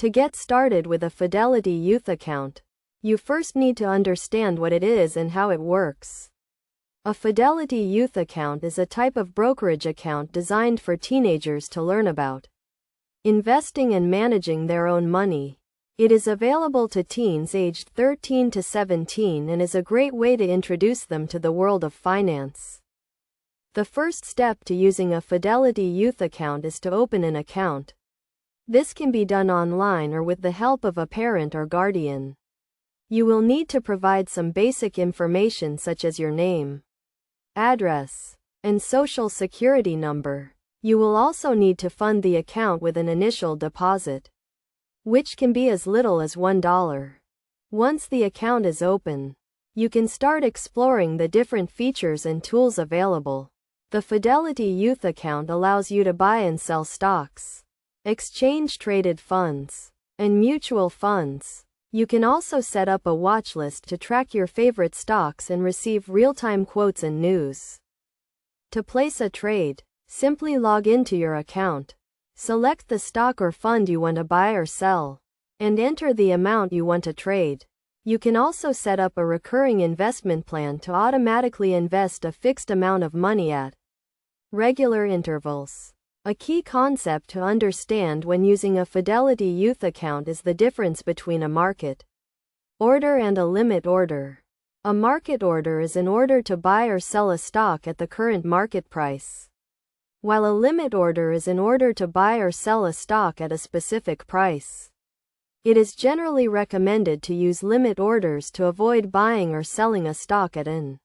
To get started with a Fidelity Youth account, you first need to understand what it is and how it works. A Fidelity Youth account is a type of brokerage account designed for teenagers to learn about investing and managing their own money. It is available to teens aged 13 to 17 and is a great way to introduce them to the world of finance. The first step to using a Fidelity Youth account is to open an account. This can be done online or with the help of a parent or guardian. You will need to provide some basic information such as your name, address, and social security number. You will also need to fund the account with an initial deposit, which can be as little as $1. Once the account is open, you can start exploring the different features and tools available. The Fidelity Youth account allows you to buy and sell stocks, exchange-traded funds, and mutual funds. You can also set up a watch list to track your favorite stocks and receive real-time quotes and news. To place a trade, simply log into your account, select the stock or fund you want to buy or sell, and enter the amount you want to trade. You can also set up a recurring investment plan to automatically invest a fixed amount of money at regular intervals. A key concept to understand when using a Fidelity Youth account is the difference between a market order and a limit order. A market order is an order to buy or sell a stock at the current market price, while a limit order is an order to buy or sell a stock at a specific price. It is generally recommended to use limit orders to avoid buying or selling a stock at an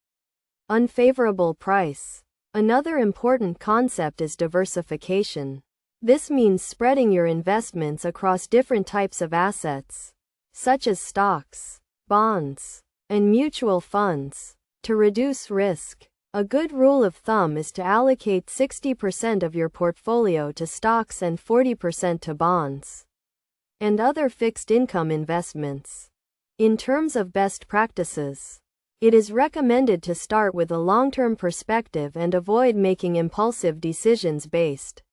unfavorable price. Another important concept is diversification. This means spreading your investments across different types of assets, such as stocks, bonds, and mutual funds, to reduce risk. A good rule of thumb is to allocate 60% of your portfolio to stocks and 40% to bonds and other fixed income investments. In terms of best practices, it is recommended to start with a long-term perspective and avoid making impulsive decisions based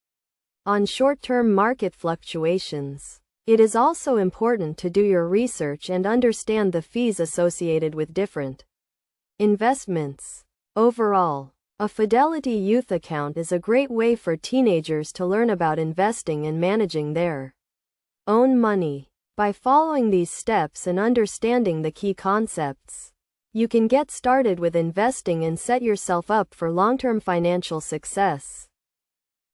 on short-term market fluctuations. It is also important to do your research and understand the fees associated with different investments. Overall, a Fidelity Youth account is a great way for teenagers to learn about investing and managing their own money. By following these steps and understanding the key concepts, you can get started with investing and set yourself up for long-term financial success.